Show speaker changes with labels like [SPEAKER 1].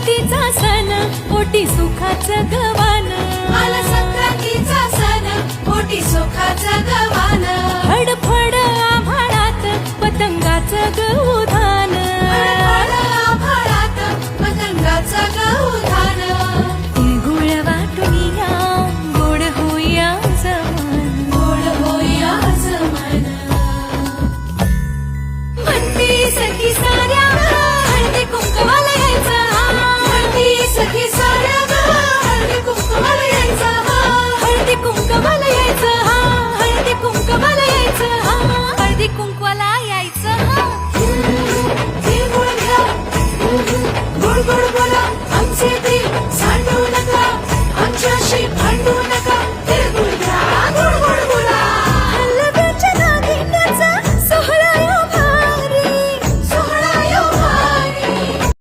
[SPEAKER 1] संक्रांतीचा सण पोटी सुखाचं गवान,
[SPEAKER 2] आला संक्रांतीचा सण पोटी सुखाचं गवान,
[SPEAKER 1] फडफड आभाळात पतंगाचं गौधान,
[SPEAKER 2] फडफड आभाळात पतंगाचं गौधान,
[SPEAKER 1] तिळगुळ वाटून या गोड होईया जमान,
[SPEAKER 2] गोड होईया जमान.
[SPEAKER 1] म्हणती सखी साऱ्या हळदी कुंकवाला यायचं,
[SPEAKER 2] म्हणती सखी साऱ्या हळदी कुंकवाला यायचं,
[SPEAKER 1] हळदी कुंकवाला यायचं, हळदी कुंकवाला यायचं, हळदी कुंकवाला यायचं.
[SPEAKER 2] तिळगुळ घ्या, गोड गोड बोला.